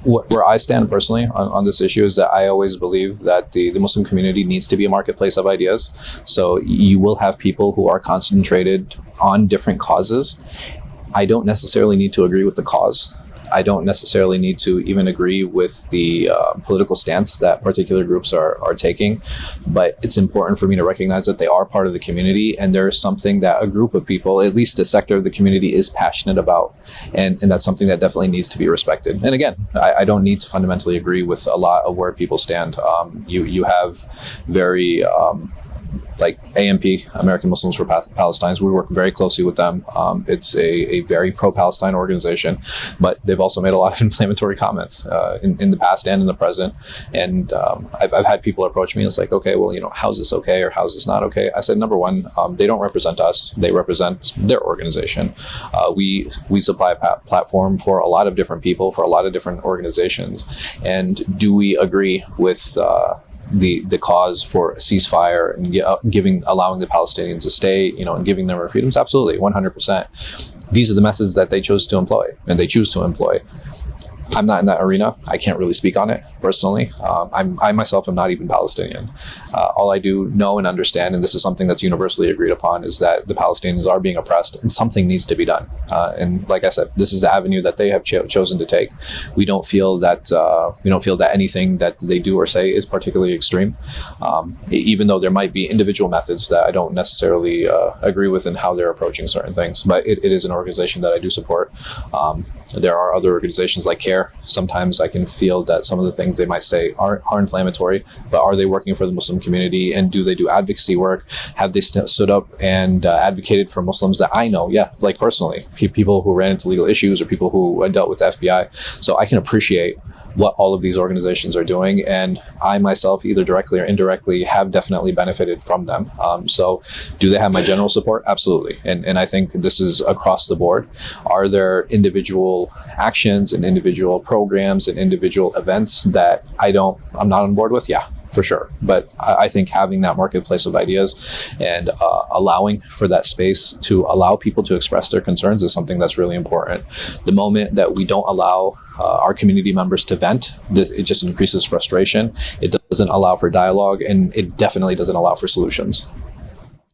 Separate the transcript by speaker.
Speaker 1: Where I stand personally on this issue is that I always believe that the Muslim community needs to be a marketplace of ideas. So you will have people who are concentrated on different causes. I don't necessarily need to agree with the cause. I don't necessarily need to even agree with the political stance that particular groups are taking, but it's important for me to recognize that they are part of the community, and there's something that a group of people, at least a sector of the community, is passionate about, and that's something that definitely needs to be respected. And again, I don't need to fundamentally agree with a lot of where people stand. You have very like AMP, American Muslims for Palestine. We work very closely with them. It's a very pro-Palestine organization, but they've also made a lot of inflammatory comments in the past and in the present. And I've had people approach me. It's like, okay, well, how's this okay or how's this not okay? I said, number one, they don't represent us. They represent their organization. We supply a platform for a lot of different people, for a lot of different organizations. And do we agree with the cause for a ceasefire and allowing the Palestinians to stay, and giving them their freedoms? Absolutely, 100%. These are the methods that they chose to employ, and they choose to employ. I'm not in that arena. I can't really speak on it personally. I myself am not even Palestinian. All I do know and understand, and this is something that's universally agreed upon, is that the Palestinians are being oppressed and something needs to be done. And like I said, this is the avenue that they have chosen to take. We don't feel that anything that they do or say is particularly extreme, even though there might be individual methods that I don't necessarily agree with in how they're approaching certain things. But it is an organization that I do support. There are other organizations like CARE. Sometimes I can feel that some of the things they might say are inflammatory, but are they working for the Muslim community, and do they do advocacy work? Have they stood up and advocated for Muslims that I know? Yeah, like personally, people who ran into legal issues or people who dealt with the FBI. So I can appreciate what all of these organizations are doing, and I myself, either directly or indirectly, have definitely benefited from them. So do they have my general support? Absolutely. And I think this is across the board. Are there individual actions and individual programs and individual events that I'm not on board with? Yeah, for sure. But I think having that marketplace of ideas and allowing for that space to allow people to express their concerns is something that's really important. The moment that we don't allow our community members to vent, it just increases frustration. It doesn't allow for dialogue, and it definitely doesn't allow for solutions.